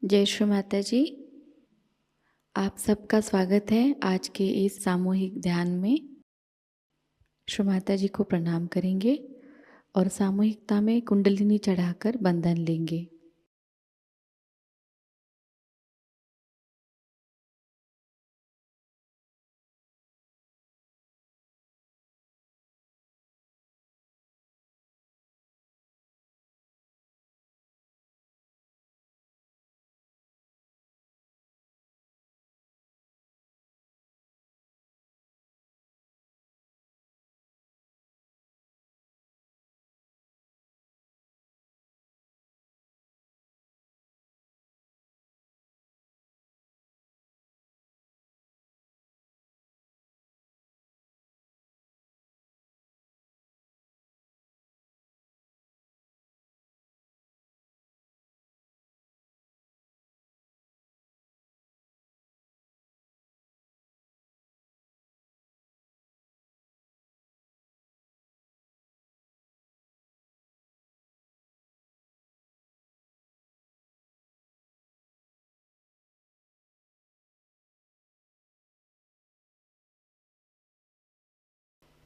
जय श्री माता जी। आप सबका स्वागत है आज के इस सामूहिक ध्यान में। श्री माता जी को प्रणाम करेंगे और सामूहिकता में कुंडलिनी चढ़ाकर बंधन लेंगे।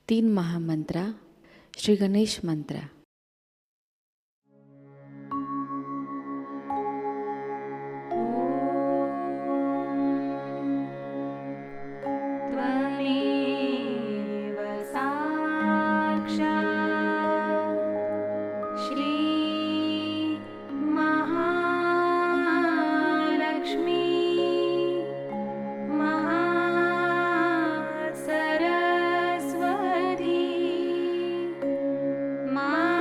तीन महामंत्रा श्री गणेश मंत्र। त्वमेव साक्षात् श्री महालक्ष्मी महासरस्वती माता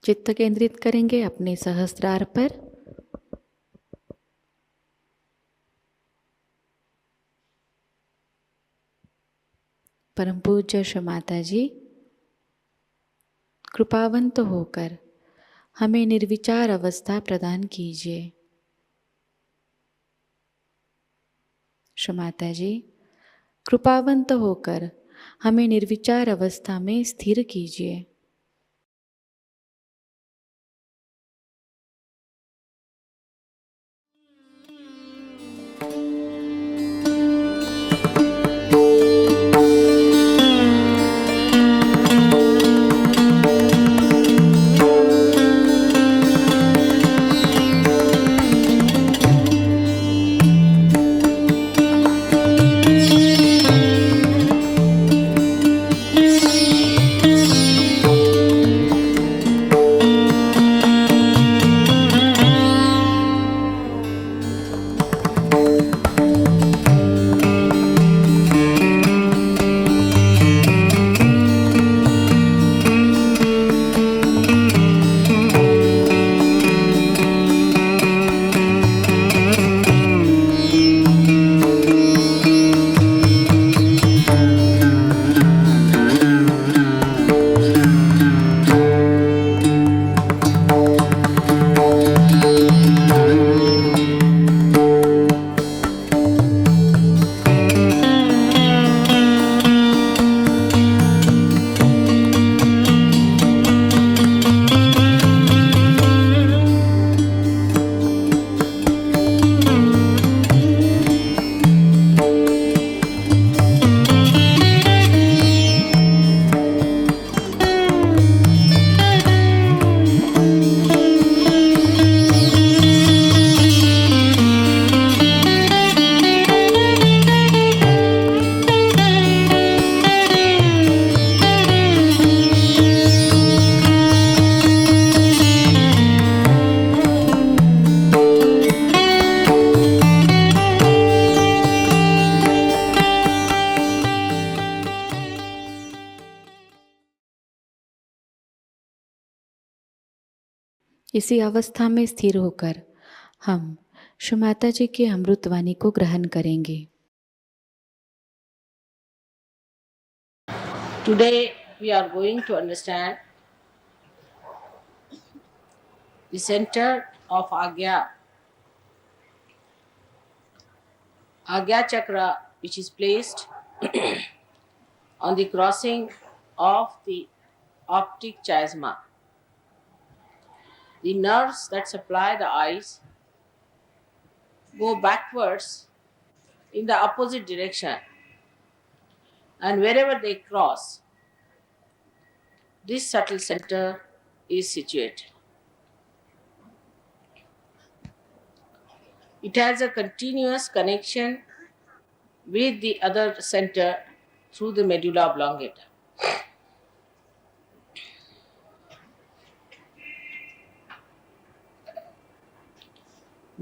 चित्त केंद्रित करेंगे अपने सहस्त्रार पर। परम पूज्य श्री माता जी कृपावंत होकर हमें निर्विचार अवस्था प्रदान कीजिए। श्री माता जी कृपावंत होकर हमें निर्विचार अवस्था में स्थिर कीजिए। इसी अवस्था में स्थिर होकर हम श्री माता जी की अमृतवाणी को ग्रहण करेंगे। Today we are going to understand the center of Agya. Agya Chakra, which is placed on the crossing of the optic chiasma. The nerves that supply the eyes go backwards in the opposite direction, and wherever they cross, this subtle center is situated. It has a continuous connection with the other center through the medulla oblongata.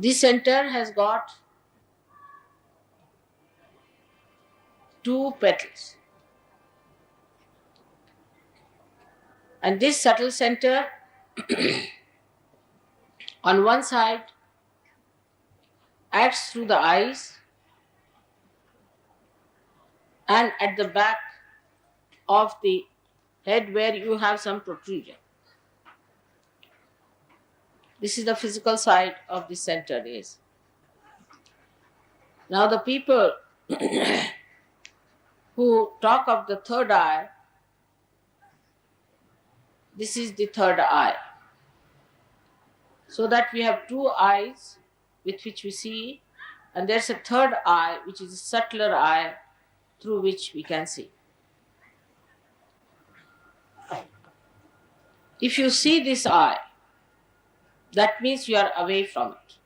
This center has got two petals, and this subtle center on one side acts through the eyes, and at the back of the head where you have some protrusion. This is the physical side of this center is. Now the people who talk of the third eye, this is the third eye. So that we have two eyes with which we see, and there's a third eye which is a subtler eye through which we can see. If you see this eye, that means you are away from it.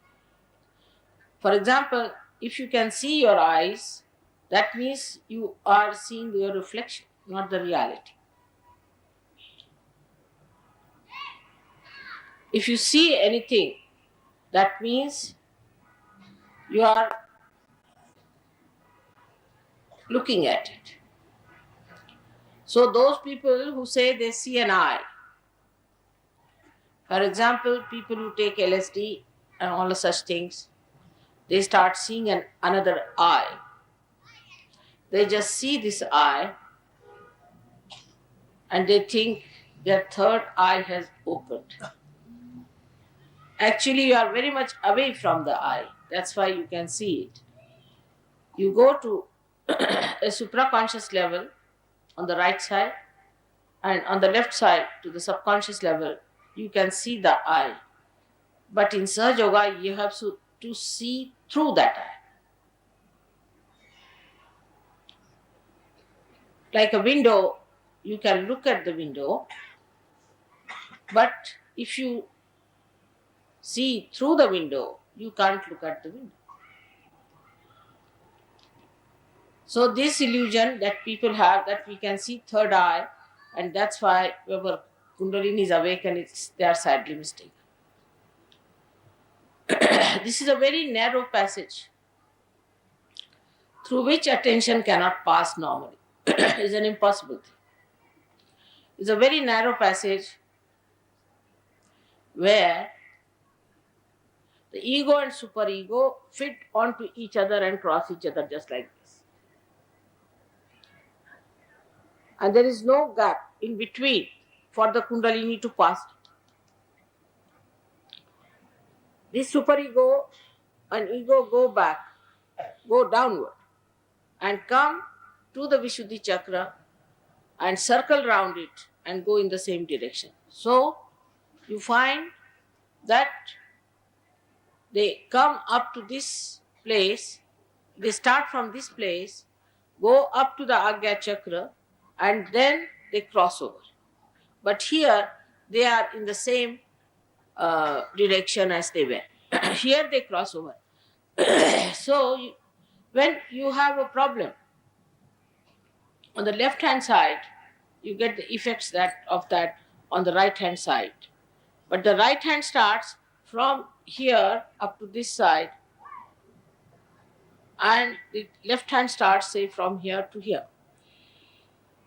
For example, if you can see your eyes, that means you are seeing your reflection, not the reality. If you see anything, that means you are looking at it. So those people who say they see an eye, For example, people who take LSD and all of such things, they start seeing another eye. They just see this eye and they think their third eye has opened. Actually, you are very much away from the eye. That's why you can see it. You go to a supraconscious level on the right side, and on the left side to the subconscious level, you can see the eye. But in Sahaja Yoga, you have to see through that eye. Like a window, you can look at the window, but if you see through the window, you can't look at the window. So this illusion that people have that we can see third eye, and that's why whoever Kundalini is awakened, they are sadly mistaken. This is a very narrow passage through which attention cannot pass normally. It's an impossible thing. It's a very narrow passage where the ego and superego fit onto each other and cross each other just like this. And there is no gap in between for the Kundalini to pass. This superego and ego go downward and come to the Vishuddhi chakra and circle round it and go in the same direction. So you find that they come up to this place, they start from this place, go up to the Agya chakra, and then they cross over. But here they are in the same direction as they were. Here they cross over. So when you have a problem on the left hand side, you get the effects of that on the right hand side. But the right hand starts from here up to this side, and the left hand starts, say, from here to here.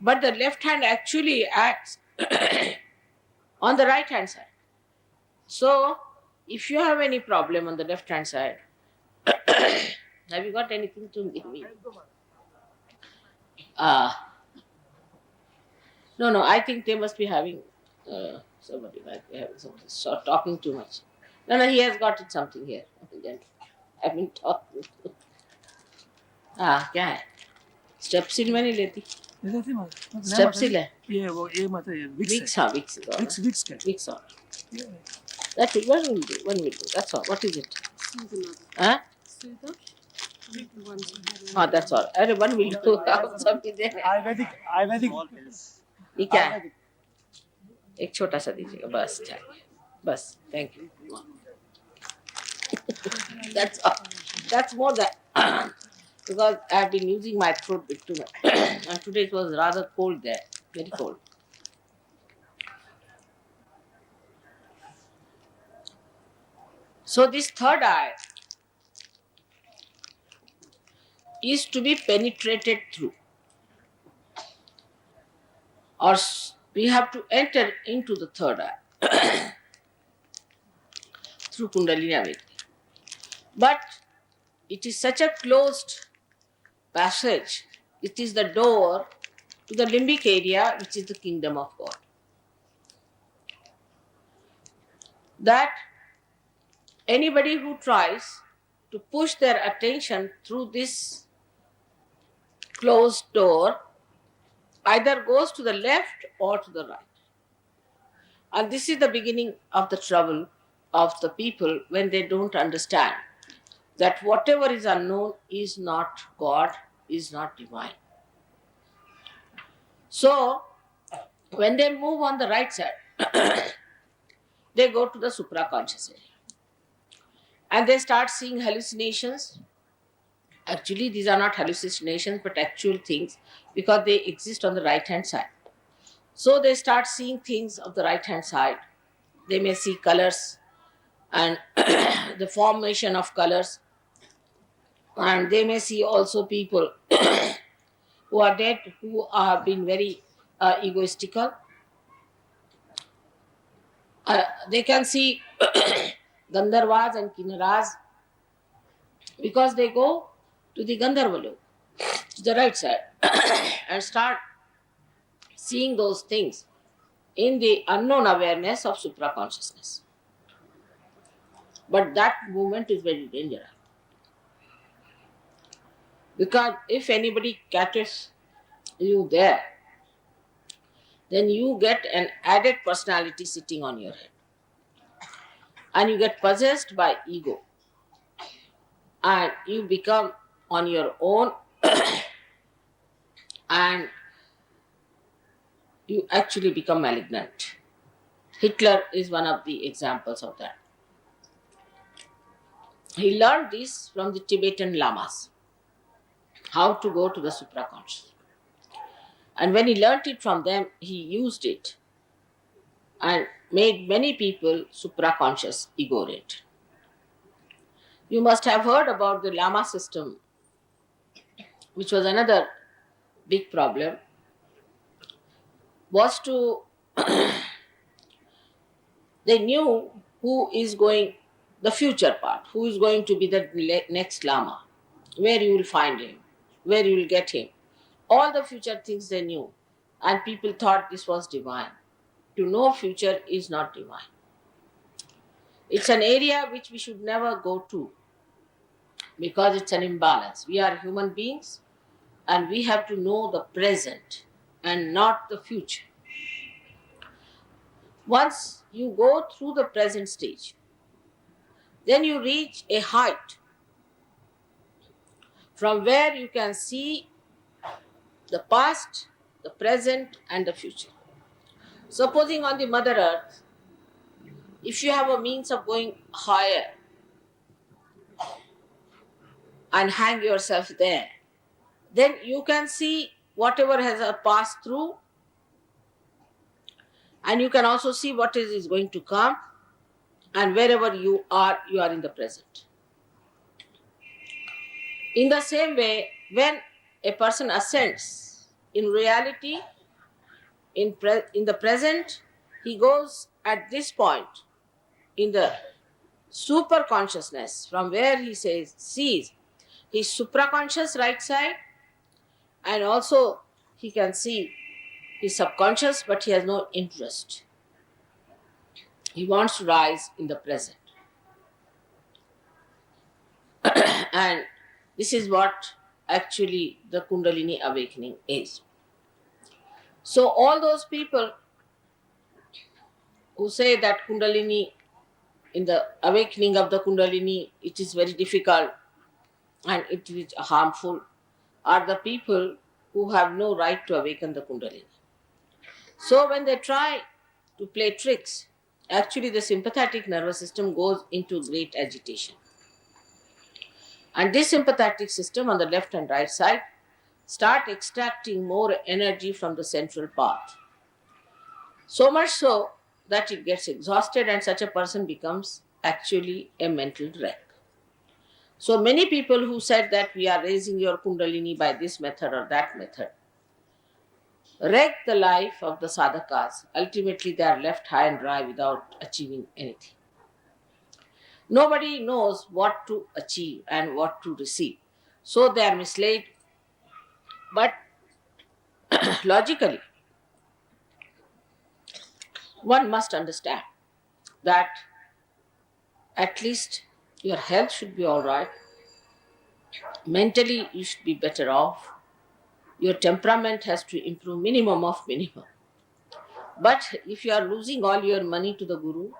But the left hand actually acts on the right hand side. So if you have any problem on the left hand side, have you got anything to give me? No, I think they must be having somebody like they having something, so talking too much. No, he has got something here. I've been talking. क्या है? स्टेप्सिल में नहीं लेती? स्टेप्सिल है? ये वो ये मतलब ये Vicks, हाँ, Vicks. Vicks क्या? Vicks on. That's it. One will do. That's all. What is it? Huh? हाँ, that's all. अरे one will do. आप सब भी दे रहे हैं। आयुर्वेदिक ये क्या है? एक छोटा सा दीजिएगा, बस चाहिए, बस, thank you. That's all. That's more than because I have been using my throat bit too much, and today it was rather cold there, very cold. So this third eye is to be penetrated through, or we have to enter into the third eye through Kundalini awakening. But it is such a closed passage. It is the door to the limbic area, which is the kingdom of God. That anybody who tries to push their attention through this closed door either goes to the left or to the right. And this is the beginning of the trouble of the people when they don't understand that whatever is unknown is not God, is not divine. So, when they move on the right side, they go to the supraconscious area. And they start seeing hallucinations. Actually, these are not hallucinations, but actual things, because they exist on the right-hand side. So they start seeing things of the right-hand side. They may see colors and the formation of colors. And they may see also people who are dead, who have been very egoistical. They can see Gandharvas and Kinnaras because they go to the Gandharva lok, to the right side, and start seeing those things in the unknown awareness of supraconsciousness. But that movement is very dangerous. Because if anybody catches you there, then you get an added personality sitting on your head. And you get possessed by ego. And you become on your own and you actually become malignant. Hitler is one of the examples of that. He learned this from the Tibetan lamas, how to go to the supraconscious. And when he learnt it from them, he used it and made many people supraconscious, ego-oriented. You must have heard about the lama system, which was another big problem, was to they knew who is going, the future part, who is going to be the next lama, where you will find him, where you will get him. All the future things they knew, and people thought this was divine. To know future is not divine. It's an area which we should never go to because it's an imbalance. We are human beings and we have to know the present and not the future. Once you go through the present stage, then you reach a height from where you can see the past, the present, and the future. Supposing on the Mother Earth, if you have a means of going higher and hang yourself there, then you can see whatever has passed through, and you can also see what is going to come, and wherever you are in the present. In the same way, when a person ascends, in reality, in the present, he goes at this point in the super consciousness from where he sees his supraconscious right side, and also he can see his subconscious, but he has no interest. He wants to rise in the present. And this is what actually the Kundalini awakening is. So all those people who say that Kundalini, in the awakening of the Kundalini, it is very difficult and it is harmful, are the people who have no right to awaken the Kundalini. So when they try to play tricks, actually the sympathetic nervous system goes into great agitation. And this sympathetic system on the left and right side start extracting more energy from the central part. So much so that it gets exhausted and such a person becomes actually a mental wreck. So many people who said that we are raising your Kundalini by this method or that method wreck the life of the sadhakas. Ultimately they are left high and dry without achieving anything. Nobody knows what to achieve and what to receive. So they are misled. But logically, one must understand that at least your health should be all right. Mentally, you should be better off. Your temperament has to improve minimum of minimum. But if you are losing all your money to the guru,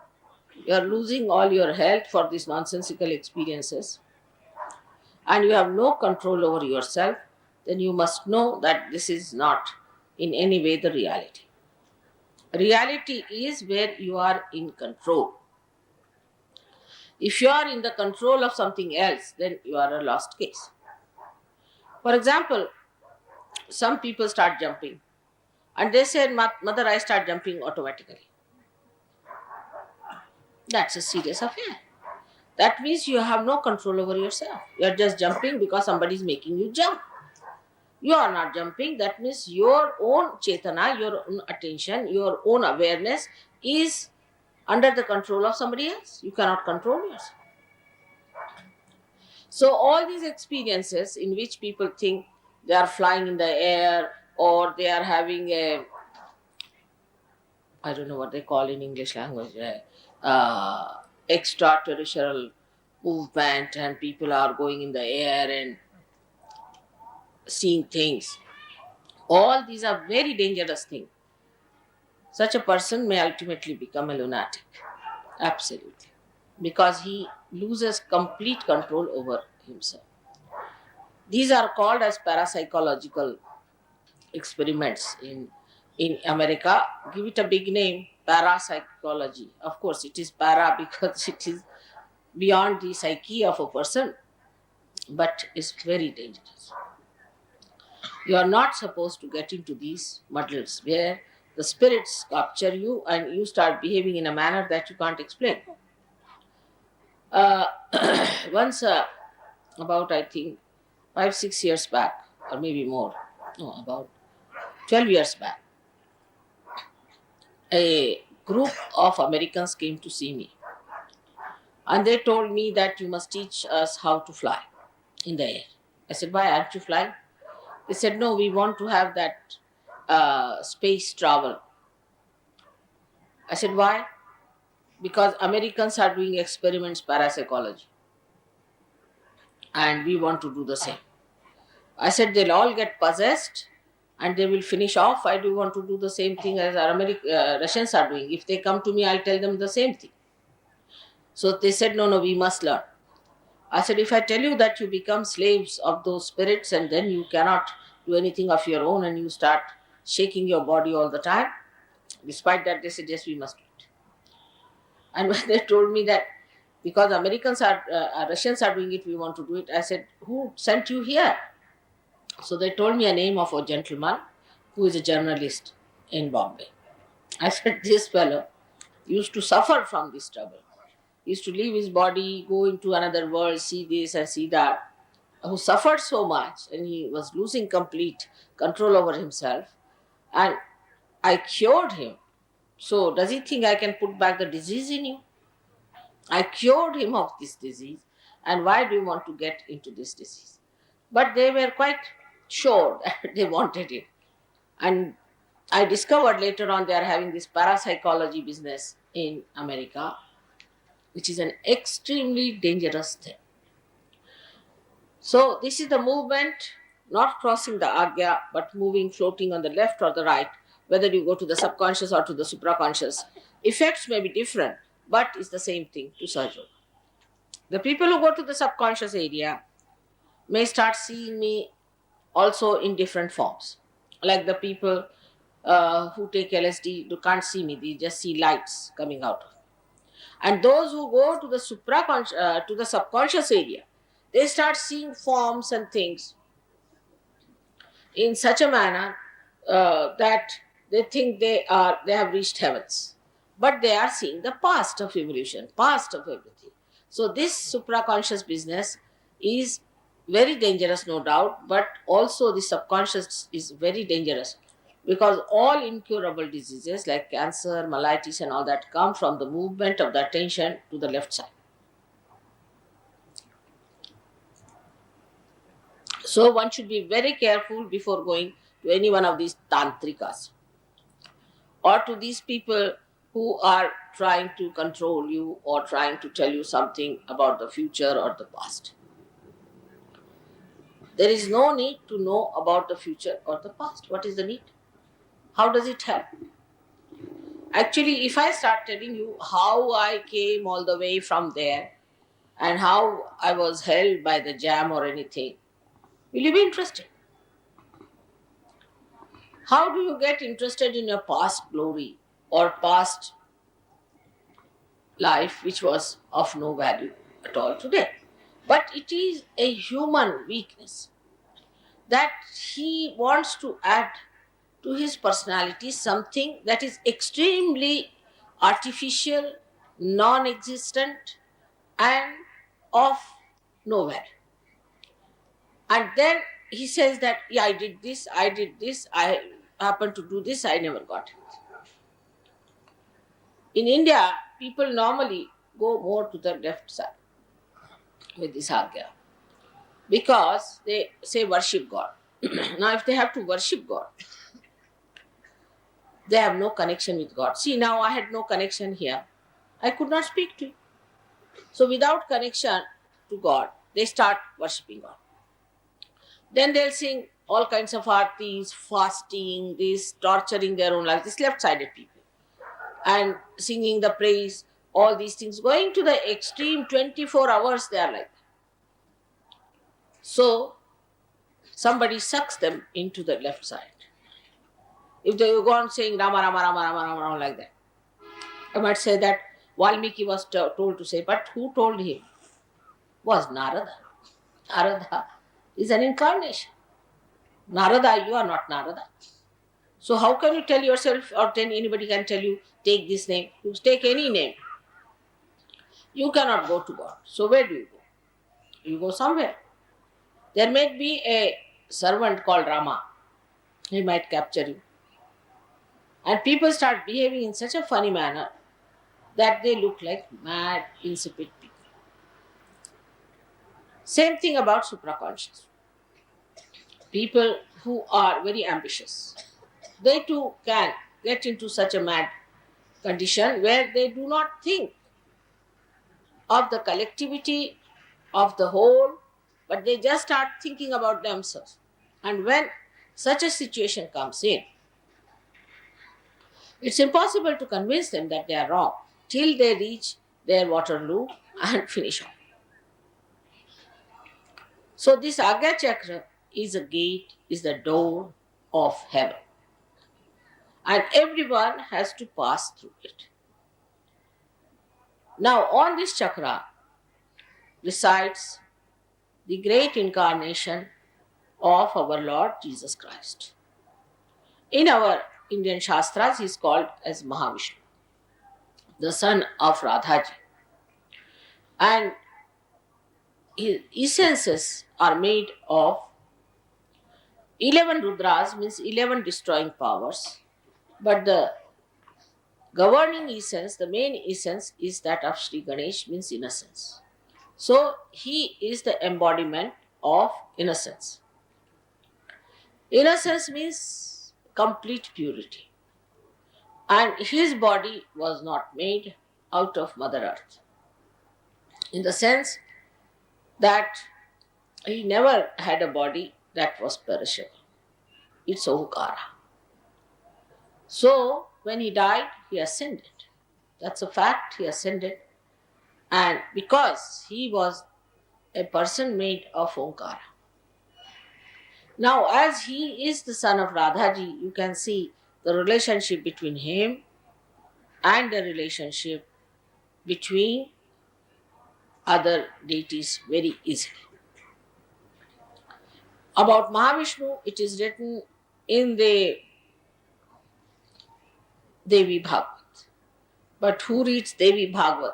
you are losing all your health for these nonsensical experiences, and you have no control over yourself, then you must know that this is not in any way the reality. Reality is where you are in control. If you are in the control of something else, then you are a lost case. For example, some people start jumping and they say, Mother, I start jumping automatically. That's a serious affair. That means you have no control over yourself. You are just jumping because somebody is making you jump. You are not jumping. That means your own chetana, your own attention, your own awareness is under the control of somebody else. You cannot control yourself. So all these experiences in which people think they are flying in the air or they are having a, I don't know what they call in English language, extraterrestrial movement, and people are going in the air and seeing things. All these are very dangerous things. Such a person may ultimately become a lunatic. Absolutely. Because he loses complete control over himself. These are called as parapsychological experiments in America. Give it a big name, parapsychology. Of course, it is para because it is beyond the psyche of a person, but it's very dangerous. You are not supposed to get into these muddles where the spirits capture you and you start behaving in a manner that you can't explain. Once, about I think 5-6 years back, or maybe more, no, about 12 years back, a group of Americans came to see me and they told me that you must teach us how to fly in the air. I said, why aren't you flying? They said, no, we want to have that space travel. I said, why? Because Americans are doing experiments parapsychology and we want to do the same. I said, they'll all get possessed and they will finish off. I do want to do the same thing as our Russians are doing. If they come to me, I'll tell them the same thing. So they said, no, we must learn. I said, if I tell you that you become slaves of those spirits and then you cannot do anything of your own and you start shaking your body all the time, despite that, they said, yes, we must do it. And when they told me that because Americans are, Russians are doing it, we want to do it, I said, who sent you here? So they told me a name of a gentleman who is a journalist in Bombay. I said, this fellow used to suffer from this trouble. He used to leave his body, go into another world, see this and see that, who suffered so much and he was losing complete control over himself. And I cured him. So does he think I can put back the disease in you? I cured him of this disease. And why do you want to get into this disease? But they were quite sure that they wanted it. And I discovered later on they are having this parapsychology business in America, which is an extremely dangerous thing. So this is the movement, not crossing the agya, but moving, floating on the left or the right, whether you go to the subconscious or to the supraconscious. Effects may be different, but it's the same thing to Sahaja. The people who go to the subconscious area may start seeing me also in different forms. Like the people who take LSD, they can't see me, they just see lights coming out. And those who go to the to the subconscious area, they start seeing forms and things in such a manner that they think they have reached heavens, but they are seeing the past of evolution, past of everything. So this supraconscious business is very dangerous, no doubt, but also the subconscious is very dangerous because all incurable diseases like cancer, mellitus and all that come from the movement of the attention to the left side. So one should be very careful before going to any one of these tantrikas or to these people who are trying to control you or trying to tell you something about the future or the past. There is no need to know about the future or the past. What is the need? How does it help? Actually, if I start telling you how I came all the way from there and how I was held by the jam or anything, will you be interested? How do you get interested in your past glory or past life which was of no value at all today? But it is a human weakness that he wants to add to his personality something that is extremely artificial, non-existent and of no value. And then he says that, yeah, I did this, I happened to do this, I never got it. In India, people normally go more to the left side with this Agya because they say worship God. Now, if they have to worship God, they have no connection with God. See, now I had no connection here. I could not speak to you. So, without connection to God, they start worshipping God. Then they'll sing all kinds of artis, fasting, this, torturing their own life, these left sided people, and singing the praise, all these things, going to the extreme 24 hours, they are like that. So, somebody sucks them into the left side. If they go on saying Rama, Rama, Rama, Rama, Rama, Rama like that, I might say that Valmiki was told to say, but who told him? Was Narada. Narada is an incarnation. Narada, you are not Narada. So how can you tell yourself, or then anybody can tell you, take this name? You take any name. You cannot go to God. So where do you go? You go somewhere. There might be a servant called Rama. He might capture you. And people start behaving in such a funny manner that they look like mad, insipid people. Same thing about supraconscious. People who are very ambitious, they too can get into such a mad condition where they do not think of the collectivity of the whole, but they just start thinking about themselves. And when such a situation comes in, it's impossible to convince them that they are wrong till they reach their Waterloo and finish off. So this Agya Chakra is a gate, is the door of heaven. And everyone has to pass through it. Now on this chakra resides the great incarnation of our Lord Jesus Christ. In our Indian Shastras, he is called as Mahavishnu, the son of Radhaji. And his essences are made of 11 Rudras, means 11 destroying powers. But the governing essence, the main essence is that of Sri Ganesh, means innocence. So he is the embodiment of innocence. Innocence means complete purity. And his body was not made out of Mother Earth, in the sense that he never had a body that was perishable. It's Omkara. So when he died, he ascended. That's a fact, he ascended. And because he was a person made of Omkara. Now, as he is the son of Radhaji, you can see the relationship between him and the relationship between other deities very easily. About Mahavishnu, it is written in the Devi Bhagavad. But who reads Devi Bhagavad?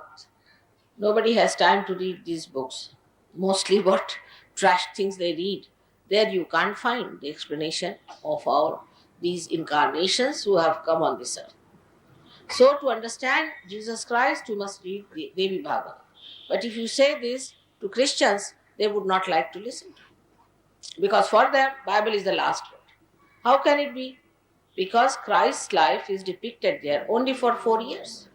Nobody has time to read these books. Mostly what trash things they read. There you can't find the explanation of all these incarnations who have come on this earth. So to understand Jesus Christ, you must read the Devi Bhagavad. But if you say this to Christians, they would not like to listen. Because for them, Bible is the last word. How can it be? Because Christ's life is depicted there only for 4 years.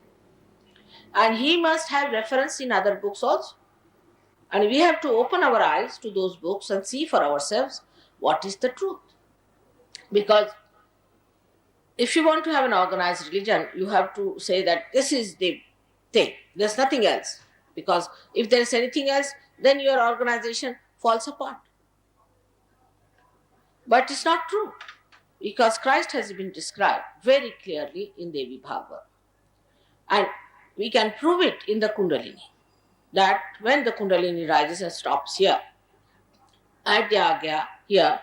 And he must have reference in other books also. And we have to open our eyes to those books and see for ourselves what is the truth. Because if you want to have an organized religion, you have to say that this is the thing. There's nothing else. Because if there is anything else, then your organization falls apart. But it's not true. Because Christ has been described very clearly in Devi Bhagavad. And we can prove it in the Kundalini. That when the Kundalini rises and stops here, at the Agya, here,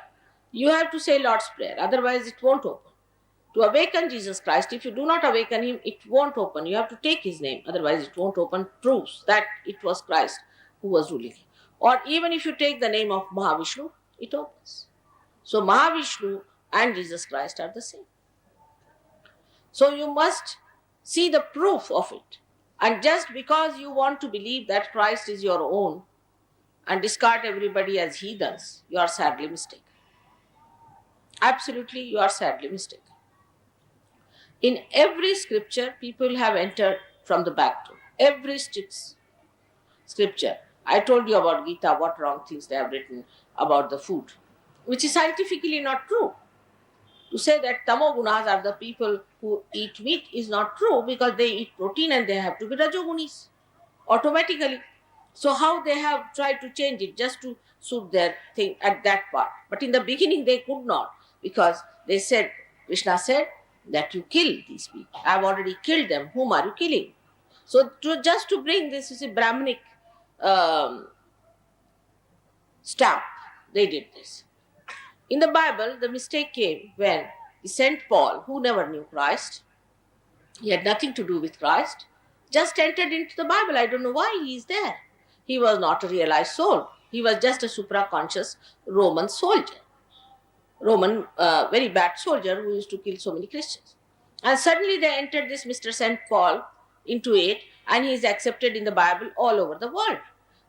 you have to say Lord's Prayer, otherwise it won't open. To awaken Jesus Christ, if you do not awaken him, it won't open. You have to take his name, otherwise it won't open. Proves that it was Christ who was ruling. Or even if you take the name of Mahavishnu, it opens. So Mahavishnu and Jesus Christ are the same. So you must see the proof of it. And just because you want to believe that Christ is your own and discard everybody as heathens, you are sadly mistaken. Absolutely, you are sadly mistaken. In every scripture, people have entered from the back door. Every scripture. I told you about Gita, what wrong things they have written about the food, which is scientifically not true. To say that tamogunas are the people who eat meat is not true, because they eat protein and they have to be rajogunis automatically. So how they have tried to change it just to suit their thing at that part. But in the beginning they could not, because they said, Krishna said that you kill these people. I have already killed them. Whom are you killing? So just to bring this is a Brahminic stamp, they did this. In the Bible, the mistake came when St. Paul, who never knew Christ, he had nothing to do with Christ, just entered into the Bible. I don't know why he is there. He was not a realized soul. He was just a supraconscious Roman soldier. Very bad soldier who used to kill so many Christians. And suddenly they entered this Mr. St. Paul into it, and he is accepted in the Bible all over the world.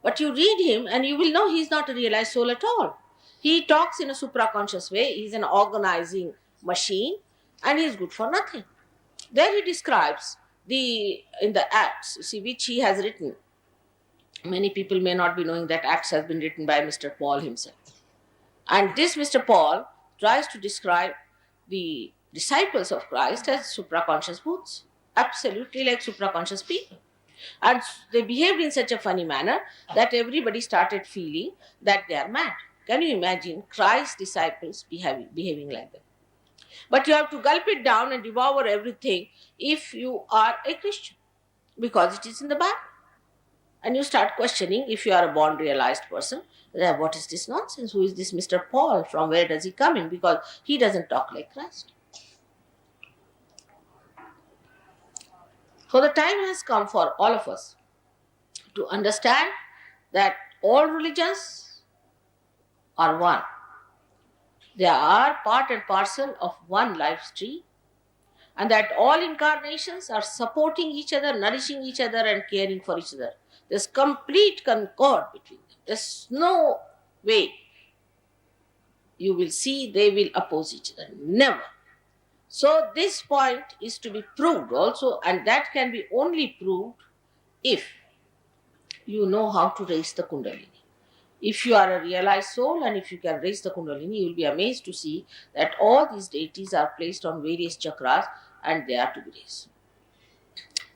But you read him and you will know he is not a realized soul at all. He talks in a supraconscious way. He is an organizing machine and he is good for nothing. There he describes in the Acts, which he has written. Many people may not be knowing that Acts has been written by Mr. Paul himself. And this Mr. Paul tries to describe the disciples of Christ as supraconscious booths, absolutely like supraconscious people. And they behaved in such a funny manner that everybody started feeling that they are mad. Can you imagine Christ's disciples behaving like that? But you have to gulp it down and devour everything if you are a Christian, because it is in the Bible. And you start questioning, if you are a born realized person, what is this nonsense? Who is this Mr. Paul? From where does he come in? Because he doesn't talk like Christ. So the time has come for all of us to understand that all religions are one. They are part and parcel of one life tree, and that all incarnations are supporting each other, nourishing each other, and caring for each other. There's complete concord between them. There's no way you will see they will oppose each other. Never. So this point is to be proved also, and that can be only proved if you know how to raise the Kundalini. If you are a realized soul and if you can raise the Kundalini, you will be amazed to see that all these deities are placed on various chakras and they are to be raised.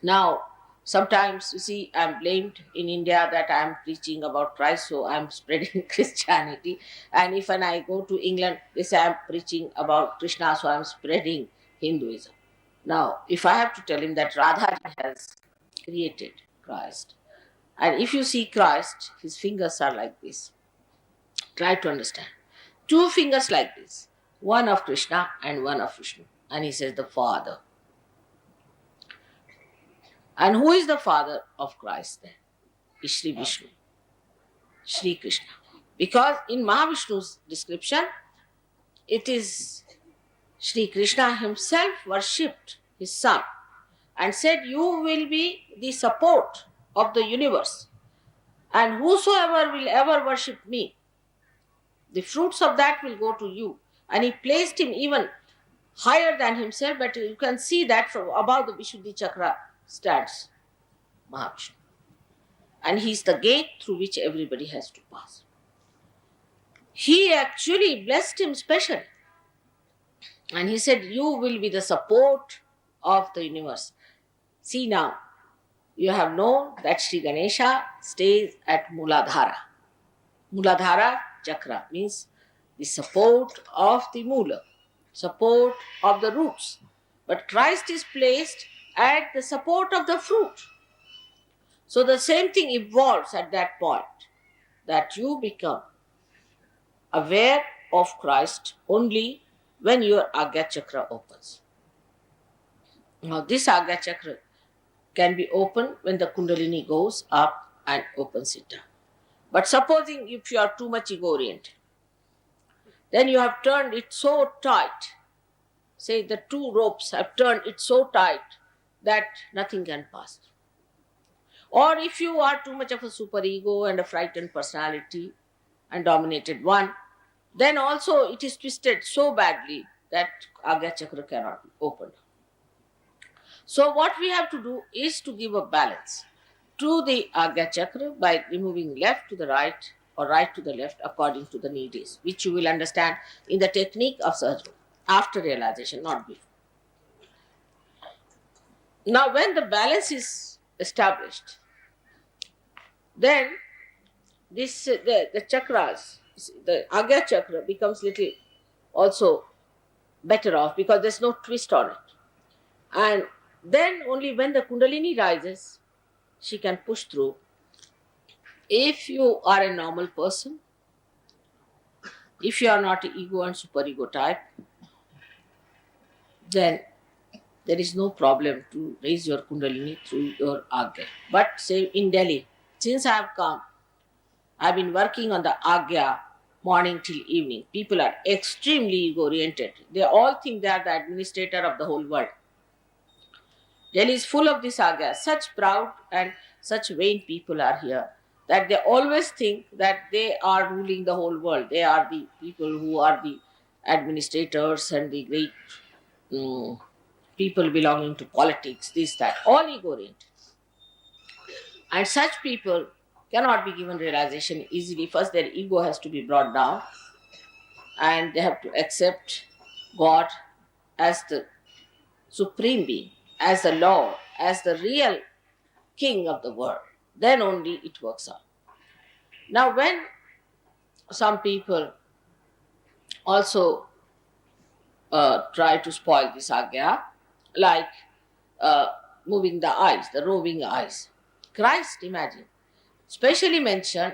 Now, sometimes you see I'm blamed in India that I'm preaching about Christ, so I'm spreading Christianity. And if when I go to England, they say I'm preaching about Krishna, so I'm spreading Hinduism. Now, if I have to tell him that Radha has created Christ, and if you see Christ, his fingers are like this. Try to understand. Two fingers like this, one of Krishna and one of Vishnu. And he says the Father. And who is the father of Christ then? Is Sri Vishnu, Sri Krishna. Because in Mahavishnu's description, it is Sri Krishna himself worshipped his son and said, you will be the support of the universe, and whosoever will ever worship me, the fruits of that will go to you. And he placed him even higher than himself, but you can see that from above the Vishuddhi Chakra stands Mahavishnu. And he is the gate through which everybody has to pass. He actually blessed him specially. And he said, you will be the support of the universe. See now, you have known that Sri Ganesha stays at Muladhara. Muladhara Chakra means the support of the Mula, support of the roots. But Christ is placed at the support of the fruit. So the same thing evolves at that point, that you become aware of Christ only when your Agya Chakra opens. Now this Agya Chakra can be opened when the Kundalini goes up and opens it down. But supposing if you are too much ego-oriented, then you have turned it so tight, say the two ropes have turned it so tight that nothing can pass. Or if you are too much of a superego and a frightened personality and dominated one, then also it is twisted so badly that Agya Chakra cannot be opened. So what we have to do is to give a balance to the Agya Chakra by removing left to the right or right to the left according to the need is, which you will understand in the technique of Sahaj after realization, not before. Now, when the balance is established, then the chakras, the Agya Chakra becomes little also better off because there's no twist on it. And then only when the Kundalini rises, she can push through. If you are a normal person, if you are not ego and superego type, then there is no problem to raise your Kundalini through your Agya. But say in Delhi, since I have come, I've been working on the Agya morning till evening. People are extremely ego oriented. They all think they are the administrator of the whole world. Delhi is full of this Agya. Such proud and such vain people are here that they always think that they are ruling the whole world. They are the people who are the administrators and the great people belonging to politics, this, that, all ego oriented. And such people cannot be given realization easily. First, their ego has to be brought down and they have to accept God as the supreme being, as the Lord, as the real king of the world. Then only it works out. Now, when some people also try to spoil this Agya, like moving the eyes, the roving eyes. Christ, imagine, specially mentioned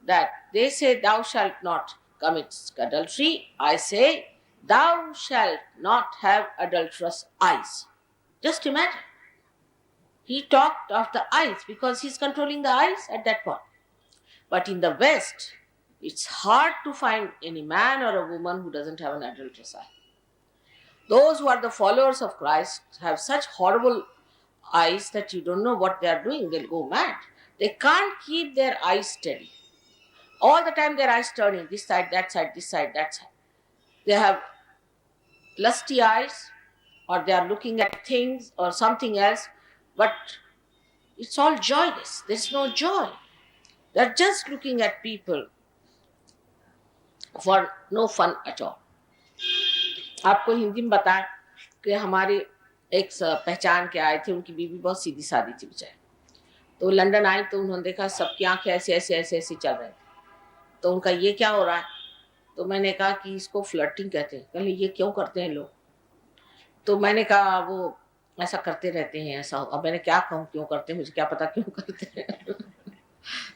that they say, thou shalt not commit adultery. I say, thou shalt not have adulterous eyes. Just imagine. He talked of the eyes because he's controlling the eyes at that point. But in the West, it's hard to find any man or a woman who doesn't have an adulterous eye. Those who are the followers of Christ have such horrible eyes that you don't know what they are doing. They'll go mad. They can't keep their eyes steady. All the time their eyes turning this side, that side, this side, that side. They have lusty eyes or they are looking at things or something else, but it's all joyless. There's no joy. They're just looking at people for no fun at all. आपको हिंदी में बताएं कि हमारे एक पहचान के आए थे, उनकी बीवी बहुत सीधी सादी थी बेचारे। तो लंदन आई तो उन्होंने देखा सबकी आंखें ऐसे ऐसे ऐसे ऐसे चल रहे थे, तो उनका ये क्या हो रहा है? तो मैंने कहा कि इसको फ्लर्टिंग कहते हैं। कहले ये क्यों करते हैं लोग? तो मैंने कहा वो ऐसा करते रहते हैं ऐसा। अब मैंने क्या कहूँ क्यों करते हैं, मुझे क्या पता क्यों करते हैं।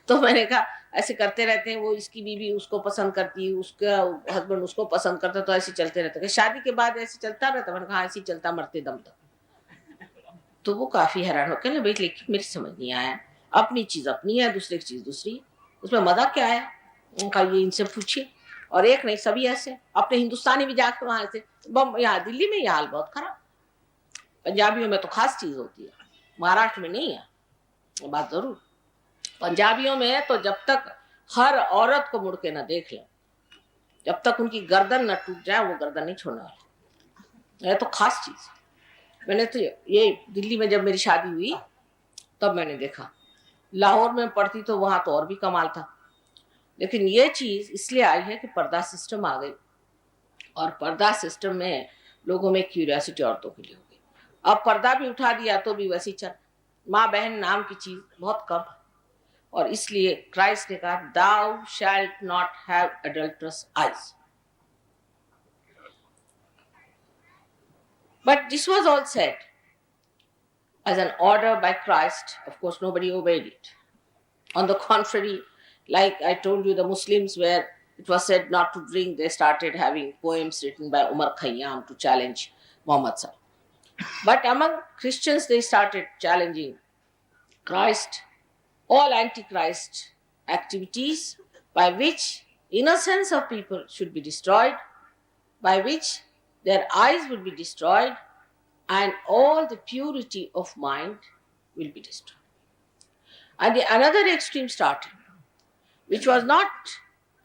तो मैंने कहा ऐसे करते रहते हैं, वो इसकी बीवी उसको पसंद करती है, उसका हस्बैंड उसको पसंद करता, तो ऐसे चलते रहते हैं। शादी के बाद ऐसे चलता रहता। मैंने कहा ऐसे चलता मरते दम तक। तो वो काफी हैरान हो गए, भाई लेकिन मेरी समझ नहीं आया, अपनी चीज अपनी है, दूसरे की चीज दूसरी, उसमें मजा क्या है? उनका ये इनसे पूछिए। और एक नहीं, सभी ऐसे। अपने हिंदुस्तानी भी जाकर वहां से यहाँ दिल्ली में ये हाल बहुत खराब। पंजाबियों में तो खास चीज होती है, महाराष्ट्र में नहीं है। बात जरूर पंजाबियों में है, तो जब तक हर औरत को मुड़ के न देख ले, जब तक उनकी गर्दन न टूट जाए, वो गर्दन नहीं छोड़ने वाले। ये तो खास चीज। मैंने तो ये दिल्ली में जब मेरी शादी हुई तब मैंने देखा। लाहौर में पढ़ती तो वहां तो और भी कमाल था। लेकिन ये चीज इसलिए आई है कि पर्दा सिस्टम आ गई, और पर्दा सिस्टम में लोगों में क्यूरियोसिटी औरतों के लिए हो गई। अब पर्दा भी उठा दिया तो भी वैसी चल, माँ बहन नाम की चीज बहुत कम। और इसलिए क्राइस्ट ने कहा thou shalt not have adulterous eyes. But this was all said as an order by Christ. Of course, nobody obeyed it. On the contrary, like I told you, the Muslims, where it was said not to drink, they started having poems written by Umar Khayyam to challenge Muhammad Sallallahu. But among Christians, they started challenging Christ, all antichrist activities by which innocence of people should be destroyed, by which their eyes will be destroyed, and all the purity of mind will be destroyed. And another extreme started, which was not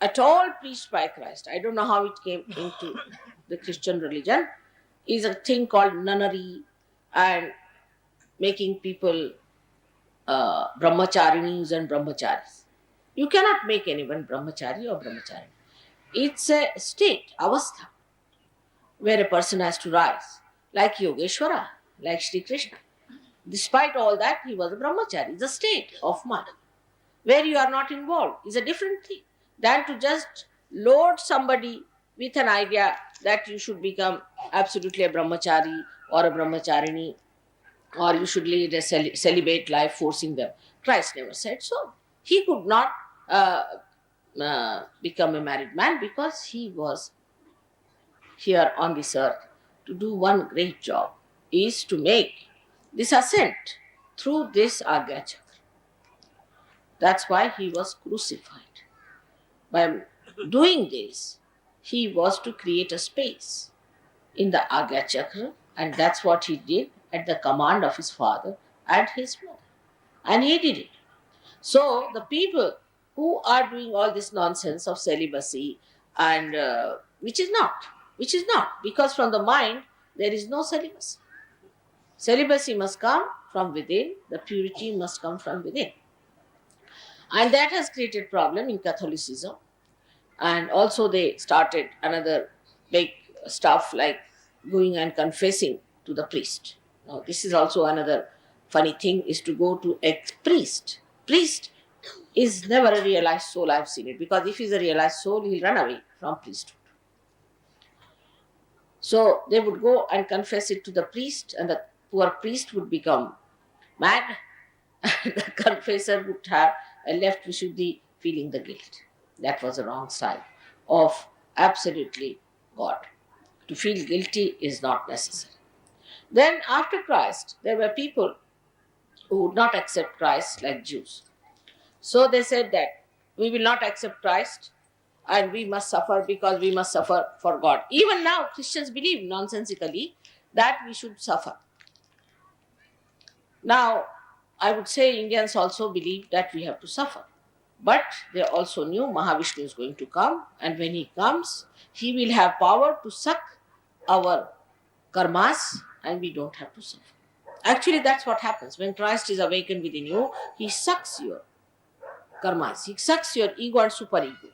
at all preached by Christ. I don't know how it came into the Christian religion, is a thing called nunnery and making people brahmacharinis and brahmacharis. You cannot make anyone brahmachari or brahmachari. It's a state, avastha, where a person has to rise, like Yogeshwara, like Sri Krishna. Despite all that, he was a brahmachari. It's a state of mind where you are not involved. It's a different thing than to just load somebody with an idea that you should become absolutely a brahmachari or a brahmacharini, or you should lead a celibate life, forcing them. Christ never said so. He could not become a married man because he was here on this earth to do one great job, is to make this ascent through this Agya Chakra. That's why he was crucified. By doing this, he was to create a space in the Agya Chakra, and that's what he did at the command of his father and his mother. And he did it. So the people who are doing all this nonsense of celibacy and which is not, because from the mind there is no celibacy. Celibacy must come from within, the purity must come from within. And that has created problem in Catholicism. And also they started another big stuff like going and confessing to the priest. Now this is also another funny thing, is to go to a priest. Priest is never a realized soul, I've seen it, because if he's a realized soul, he'll run away from priesthood. So they would go and confess it to the priest, and the poor priest would become mad, and the confessor would have a left Vishuddhi feeling the guilt. That was the wrong side of absolutely God. To feel guilty is not necessary. Then after Christ, there were people who would not accept Christ, like Jews. So they said that we will not accept Christ and we must suffer because we must suffer for God. Even now, Christians believe nonsensically that we should suffer. Now, I would say Indians also believe that we have to suffer. But they also knew Mahavishnu is going to come, and when he comes, he will have power to suck our karmas and we don't have to suffer. Actually, that's what happens. When Christ is awakened within you, he sucks your karmas. He sucks your ego and superego.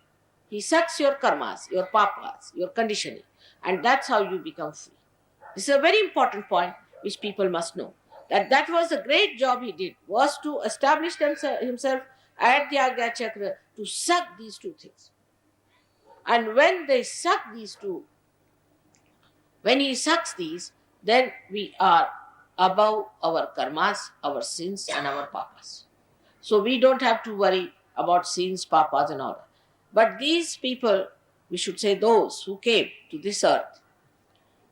He sucks your karmas, your papas, your conditioning. And that's how you become free. This is a very important point which people must know. That was a great job he did, was to establish himself at the Agya Chakra to suck these two things. And when they suck these two, when he sucks these, then we are above our karmas, our sins and our papas. So we don't have to worry about sins, papas and all that. But these people, we should say those who came to this earth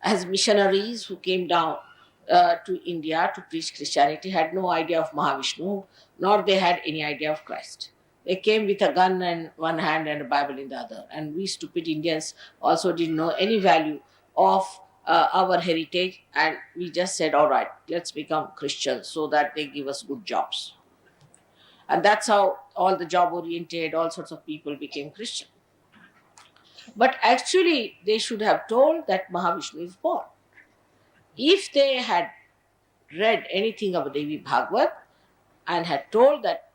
as missionaries who came down to India to preach Christianity, had no idea of Mahavishnu, nor they had any idea of Christ. They came with a gun in one hand and a Bible in the other. And we stupid Indians also didn't know any value of our heritage, and we just said, all right, let's become Christians so that they give us good jobs. And that's how all the job-oriented, all sorts of people became Christian. But actually, they should have told that Mahavishnu is born. If they had read anything of Devi Bhagavad and had told that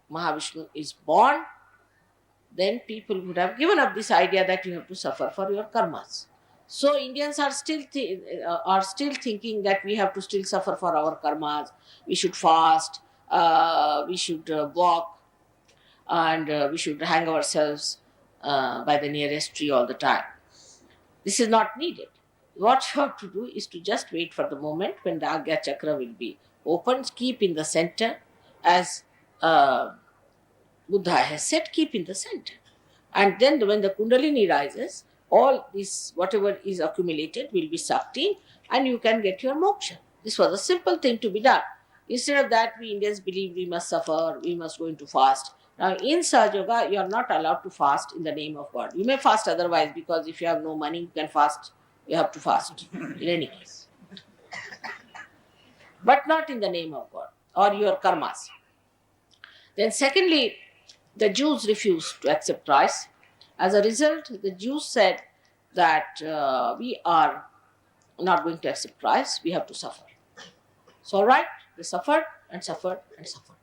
Mahavishnu is born, then people would have given up this idea that you have to suffer for your karmas. So Indians are still thinking that we have to still suffer for our karmas. We should fast, we should walk, and we should hang ourselves by the nearest tree all the time. This is not needed. What you have to do is to just wait for the moment when the Agya Chakra will be opened. Keep in the center, as Buddha has said, keep in the center. And then when the Kundalini rises, all this, whatever is accumulated, will be sucked in and you can get your moksha. This was a simple thing to be done. Instead of that, we Indians believe we must suffer, we must go into fast. Now, in Sahaja Yoga, you are not allowed to fast in the name of God. You may fast otherwise, because if you have no money, you can fast. You have to fast in any case. But not in the name of God or your karmas. Then secondly, the Jews refused to accept Christ. As a result, the Jews said that we are not going to accept Christ, we have to suffer. So, all right, they suffered and suffered and suffered.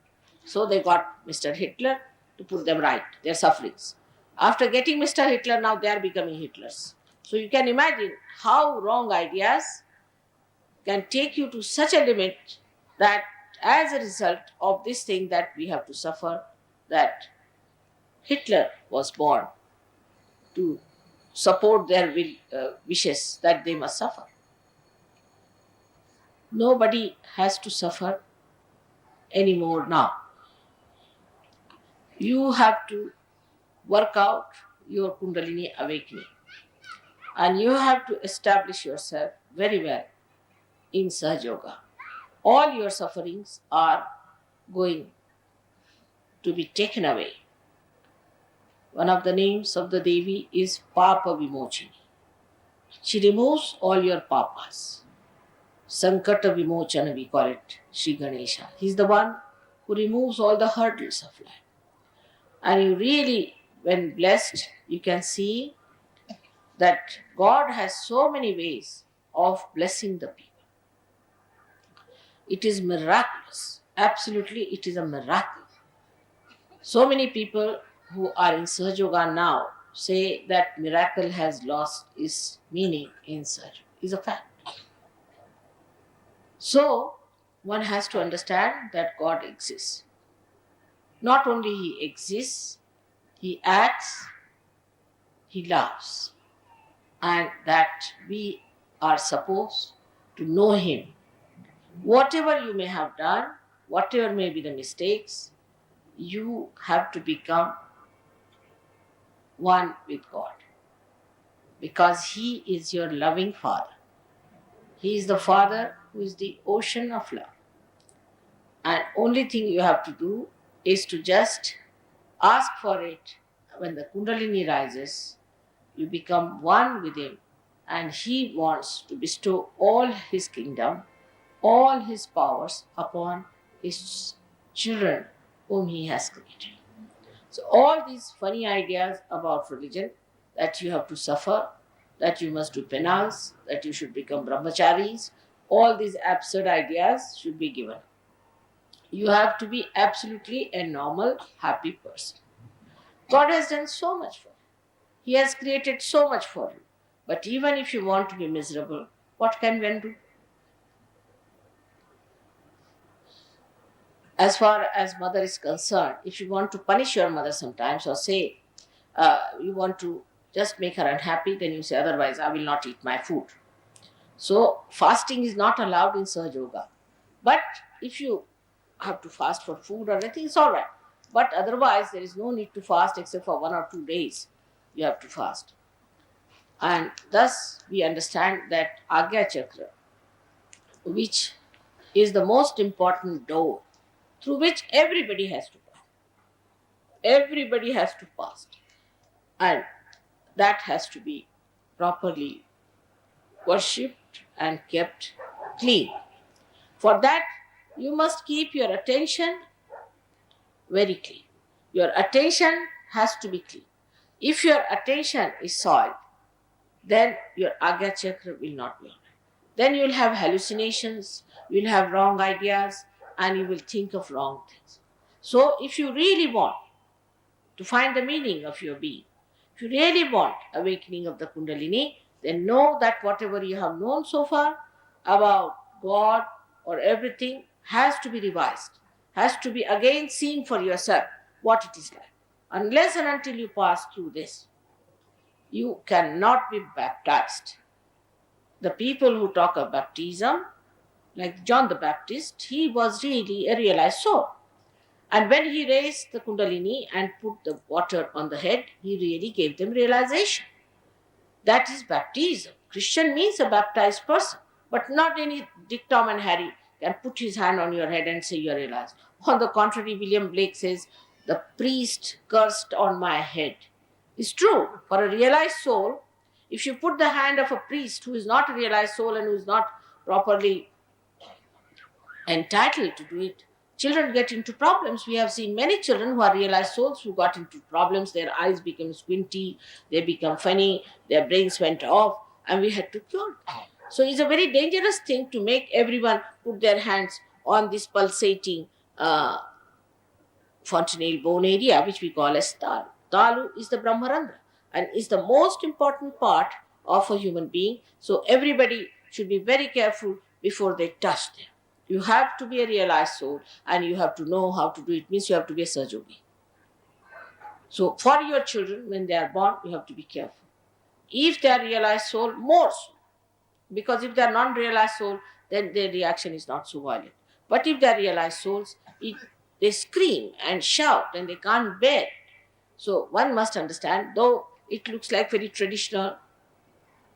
So they got Mr. Hitler to put them right, their sufferings. After getting Mr. Hitler, now they are becoming Hitlers. So you can imagine how wrong ideas can take you to such a limit that as a result of this thing that we have to suffer, that Hitler was born to support their wishes that they must suffer. Nobody has to suffer anymore now. You have to work out your Kundalini awakening, and you have to establish yourself very well in Sahaja Yoga. All your sufferings are going to be taken away. One of the names of the Devi is Papa Vimochini. She removes all your papas. Sankata Vimochana, we call it, Sri Ganesha. He's the one who removes all the hurdles of life. And you really, when blessed, you can see that God has so many ways of blessing the people. It is miraculous. Absolutely, it is a miracle. So many people who are in Sahaja Yoga now say that miracle has lost its meaning in Sahaja. Is a fact. So, one has to understand that God exists. Not only He exists, He acts, He loves, and that we are supposed to know Him. Whatever you may have done, whatever may be the mistakes, you have to become one with God, because He is your loving Father. He is the Father who is the ocean of love. And only thing you have to do is to just ask for it. When the Kundalini rises, you become one with Him, and He wants to bestow all His kingdom, all His powers upon His children whom He has created. So all these funny ideas about religion, that you have to suffer, that you must do penance, that you should become brahmacharis, all these absurd ideas should be given. You have to be absolutely a normal, happy person. God has done so much for you. He has created so much for you. But even if you want to be miserable, what can one do? As far as mother is concerned, if you want to punish your mother sometimes, or say you want to just make her unhappy, then you say, otherwise I will not eat my food. So fasting is not allowed in Sahaja Yoga. But if you have to fast for food or anything, it's all right. But otherwise, there is no need to fast except for 1 or 2 days. You have to fast. And thus, we understand that Agya Chakra, which is the most important door through which everybody has to pass. Everybody has to fast. And that has to be properly worshipped and kept clean. For that, you must keep your attention very clean. Your attention has to be clean. If your attention is soiled, then your Agya Chakra will not be on. Then you will have hallucinations, you will have wrong ideas, and you will think of wrong things. So if you really want to find the meaning of your being, if you really want awakening of the Kundalini, then know that whatever you have known so far about God or everything has to be revised, has to be again seen for yourself what it is like. Unless and until you pass through this, you cannot be baptized. The people who talk of baptism, like John the Baptist, he was really a realized soul. And when he raised the Kundalini and put the water on the head, he really gave them realization. That is baptism. Christian means a baptized person, but not any Dick, Tom and Harry can put his hand on your head and say you are realized. On the contrary, William Blake says, the priest cursed on my head. It's true. For a realized soul, if you put the hand of a priest who is not a realized soul and who is not properly entitled to do it, children get into problems. We have seen many children who are realized souls who got into problems. Their eyes became squinty, they become funny, their brains went off, and we had to cure them. So it's a very dangerous thing to make everyone put their hands on this pulsating fontanelle bone area, which we call as talu. Talu is the Brahmarandra and is the most important part of a human being. So everybody should be very careful before they touch them. You have to be a realized soul and you have to know how to do it. Means you have to be a Sajogi. So for your children, when they are born, you have to be careful. If they are realized soul, more so. Because if they are non-realized soul, then their reaction is not so violent. But if they are realized souls, they scream and shout and they can't bear it. So one must understand, though it looks like very traditional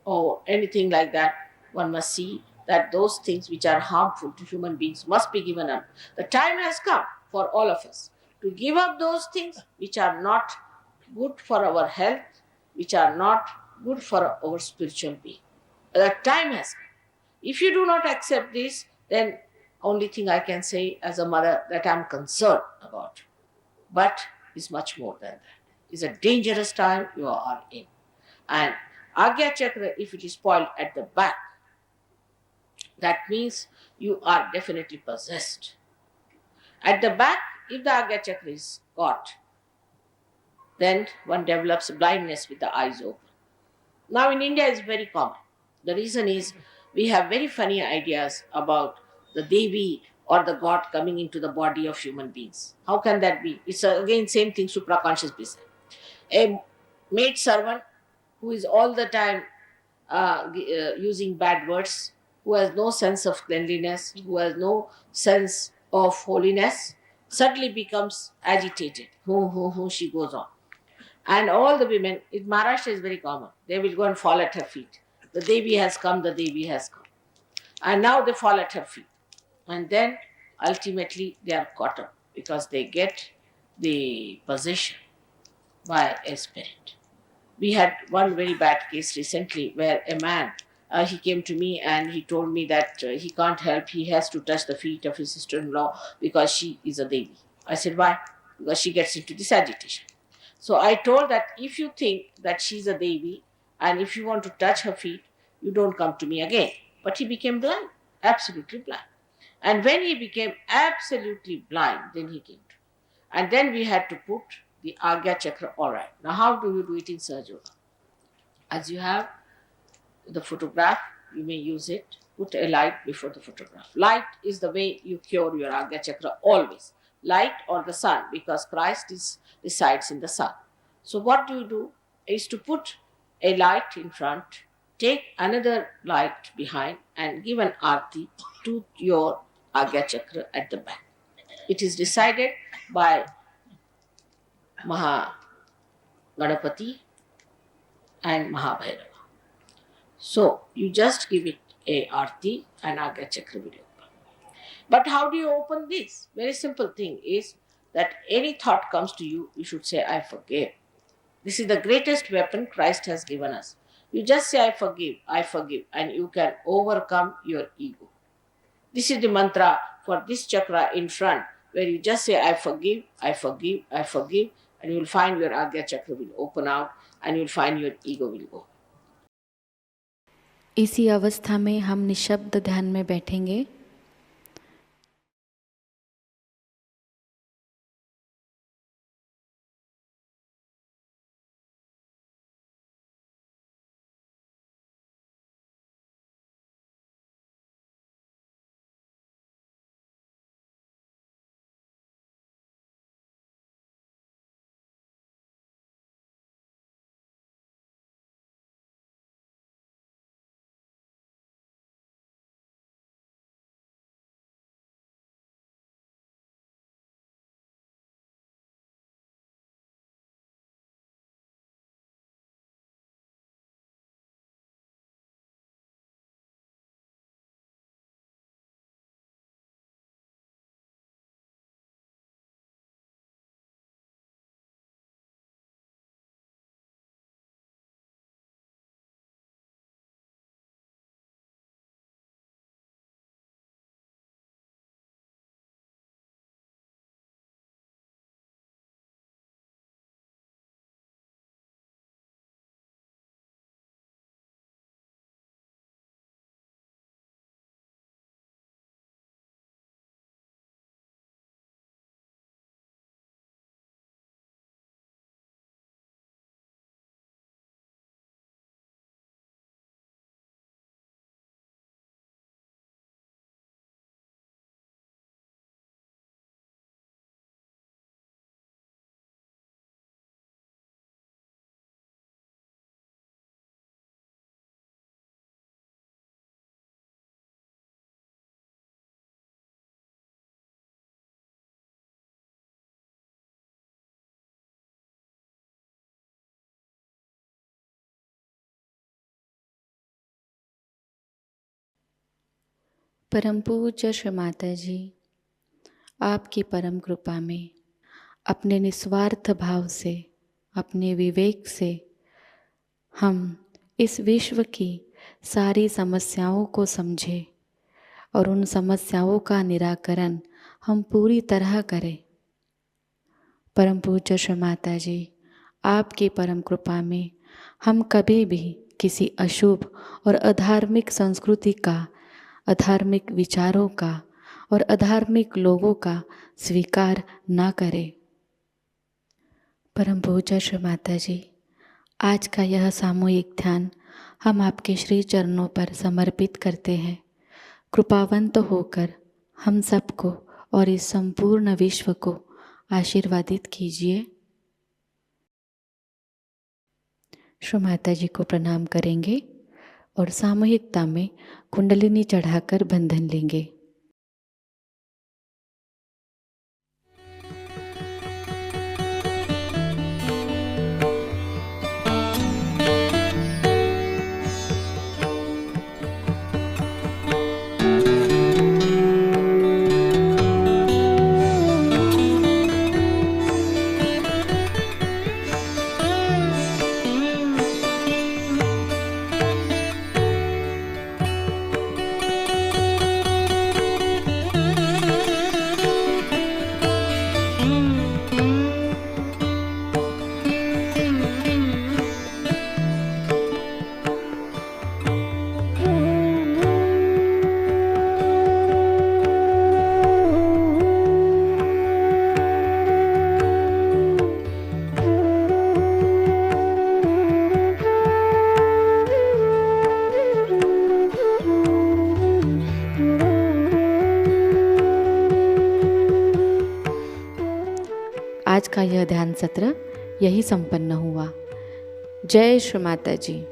or anything like that, one must see that those things which are harmful to human beings must be given up. The time has come for all of us to give up those things which are not good for our health, which are not good for our spiritual being. The time has come. If you do not accept this, then only thing I can say as a mother that I'm concerned about. But it's much more than that. It's a dangerous time you are in. And Agya Chakra, if it is spoiled at the back, that means you are definitely possessed. At the back, if the Agya Chakra is caught, then one develops blindness with the eyes open. Now in India it's very common. The reason is we have very funny ideas about the Devi or the God coming into the body of human beings. How can that be? It's again same thing, supraconscious business. A maid servant who is all the time using bad words, who has no sense of cleanliness, who has no sense of holiness, suddenly becomes agitated. She goes on. And all the women, in Maharashtra is very common, they will go and fall at her feet. The Devi has come, the Devi has come. And now they fall at her feet. And then ultimately they are caught up because they get the possession by a spirit. We had one very bad case recently where a man, he came to me and he told me that he can't help, he has to touch the feet of his sister-in-law because she is a Devi. I said, why? Because she gets into this agitation. So I told that if you think that she's a Devi and if you want to touch her feet, you don't come to me again. But he became blind, absolutely blind. And when he became absolutely blind, then he came to me. And then we had to put the Agya Chakra, all right. Now how do you do it in Sahaja Yoga? As you have the photograph, you may use it. Put a light before the photograph. Light is the way you cure your Agya Chakra always. Light or the sun, because Christ resides in the sun. So what do you do is to put a light in front, take another light behind and give an arti to your Agya Chakra at the back. It is decided by Maha Ganapati and Mahabhairava. So you just give it a arti and Agya Chakra will open. But how do you open this? Very simple thing is that any thought comes to you, you should say, I forgive. This is the greatest weapon Christ has given us. You just say, I forgive, and you can overcome your ego. This is the mantra for this chakra in front, where you just say, I forgive, I forgive, I forgive, and you will find your Agya Chakra will open out and you will find your ego will go. इसी अवस्था में हम निशब्द ध्यान में बैठेंगे परम पूज्य श्री माता जी, आपकी परम कृपा में अपने निस्वार्थ भाव से, अपने विवेक से हम इस विश्व की सारी समस्याओं को समझें और उन समस्याओं का निराकरण हम पूरी तरह करें। परम पूज्य श्री माता जी, आपकी परम कृपा में हम कभी भी किसी अशुभ और अधार्मिक संस्कृति का, अधार्मिक विचारों का और अधार्मिक लोगों का स्वीकार ना करें। परम पूज्य श्री माता जी, आज का यह सामूहिक ध्यान हम आपके श्री चरणों पर समर्पित करते हैं। कृपावंत होकर हम सबको और इस संपूर्ण विश्व को आशीर्वादित कीजिए। श्री माता जी को प्रणाम करेंगे और सामूहिकता में कुंडलिनी चढ़ाकर बंधन लेंगे। आज का यह ध्यान सत्र यही संपन्न हुआ। जय श्री माता जी।